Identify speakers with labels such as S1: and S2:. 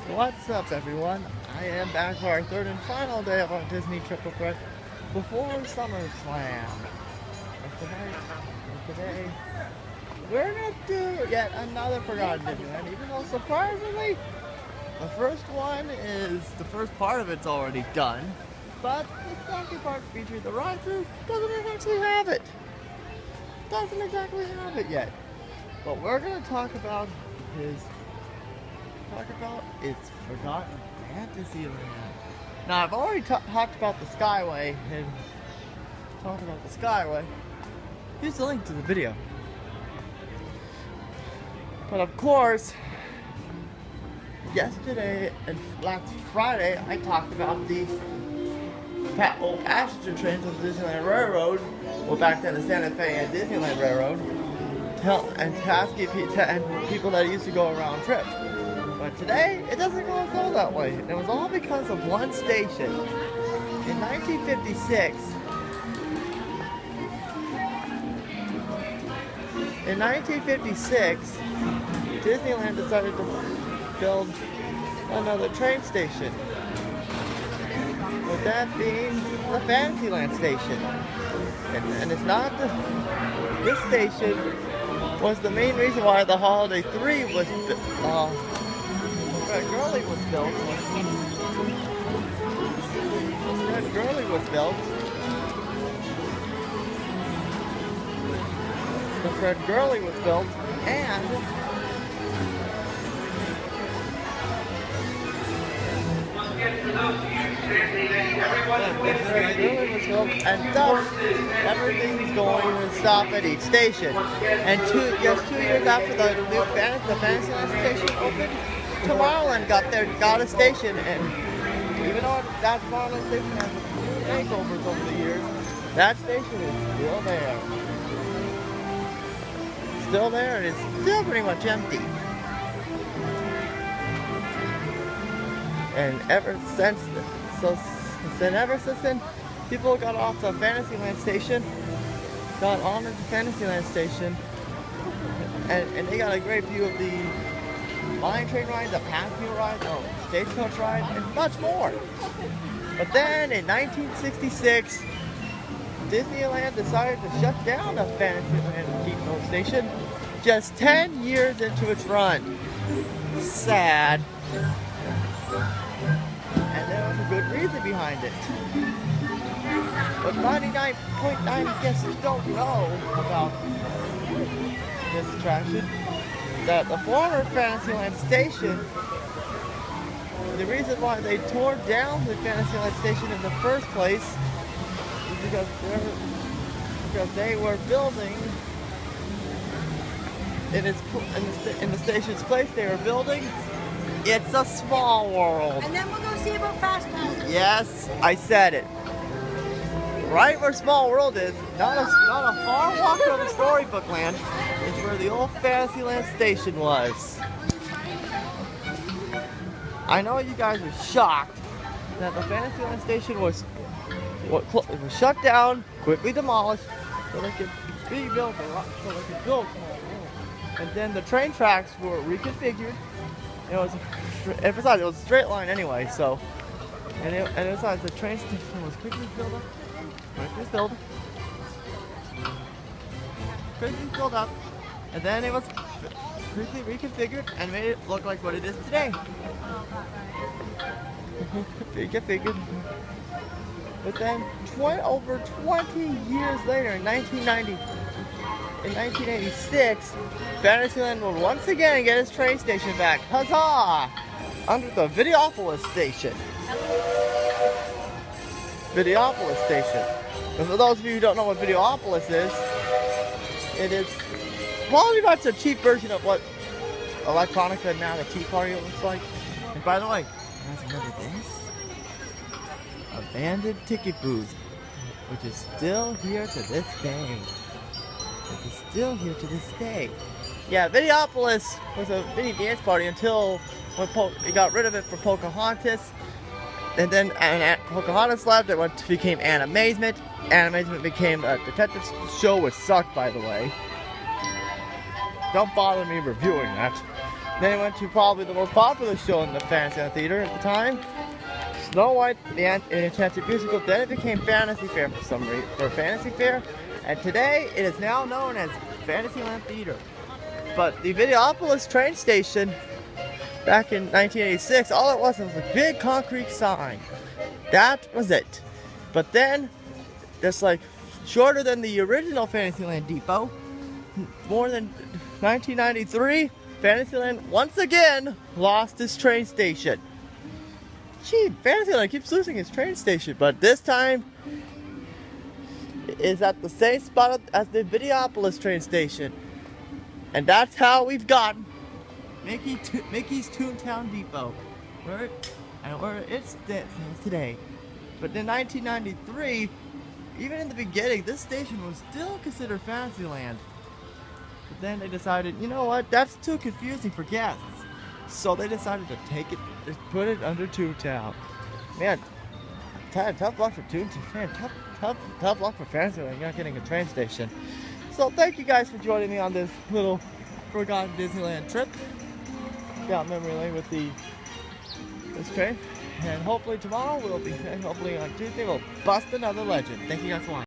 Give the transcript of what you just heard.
S1: What's up, everyone? I am back for our third and final day of our Disney Triple Threat before SummerSlam. And today, we're going to do yet another Forgotten Disneyland, even though surprisingly, the first part of it's already done, but the second part featuring the ride-through doesn't actually have it. Doesn't exactly have it yet. What we're going to talk about is it's Forgotten Fantasyland. Now, I've already talked about the Skyway, and talking about the Skyway, here's the link to the video. But of course, yesterday and last Friday, I talked about the old passenger trains of the Disneyland Railroad, well, back then the Santa Fe and Disneyland Railroad, and asking people that used to go around trip. But today, it doesn't go that way. It was all because of one station. In 1956, Disneyland decided to build another train station. With that being the Fantasyland station. And it's not this station was the main reason why the Holiday 3 was Fred Gurley was built. The Fred Gurley was built, and thus everything's going to stop at each station. And just 2 years after the Fantasyland station opened, Tomorrowland got a station, and even though that Tomorrowland station has a few makeovers over the years, that station is still there. Still there, and it's still pretty much empty. And ever since then, people got off the Fantasyland station, got on the Fantasyland station, and they got a great view of the mine train ride, the passenger ride, the stagecoach ride, and much more. But then in 1966, Disneyland decided to shut down the Fantasyland Depot station just 10 years into its run. Sad. And there was a good reason behind it. But 99.9 guests don't know about this attraction. That the former Fantasyland station, the reason why they tore down the Fantasyland station in the first place is because they were building in the station's place. They were building It's a Small World.
S2: And then we'll go see about Fast Pass.
S1: Yes, I said it. Right where Small World is, not a far walk from the Storybook Land, is where the old Fantasyland station was. I know you guys were shocked that the Fantasyland station was shut down, quickly demolished, so they could rebuild Small World. And then the train tracks were reconfigured. And besides, it was a straight line anyway, so. And besides, the train station was quickly filled up, and then it was quickly reconfigured and made it look like what it is today. Reconfigured. But then, over 20 years later, in 1986, Fantasyland will once again get its train station back. Huzzah! Under the Videopolis station. Videopolis station. And for those of you who don't know what Videopolis is, it is probably much a cheap version of what Electronica now the Tea Party looks like. And by the way, guys, remember this? Abandoned ticket booth, which is still here to this day. Yeah, Videopolis was a mini dance party until we got rid of it for Pocahontas. And then Pocahontas left, it became Animazement. Animazement became a detective show, which sucked, by the way. Don't bother me reviewing that. Then it went to probably the most popular show in the Fantasyland Theater at the time, Snow White and the Enchanted Musical. Then it became Fantasy Fair for some reason, for Fantasy Fair, and today it is now known as Fantasyland Theater. But the Videopolis train station, back in 1986, all it was a big concrete sign. That was it. But then, just like shorter than the original Fantasyland Depot, more than 1993, Fantasyland once again lost its train station. Gee, Fantasyland keeps losing its train station, but this time is at the same spot as the Videopolis train station. And that's how we've got Mickey's Toontown Depot, where it stands today. But in 1993, even in the beginning, this station was still considered Fantasyland. But then they decided, you know what, that's too confusing for guests. So they decided to put it under Toontown. Man, tough luck for Toontown. Man, tough luck for Fantasyland. You're not getting a train station. So thank you guys for joining me on this little forgotten Disneyland trip down memory lane with this train. And hopefully tomorrow hopefully on Tuesday we'll bust another legend. Thank you guys for watching.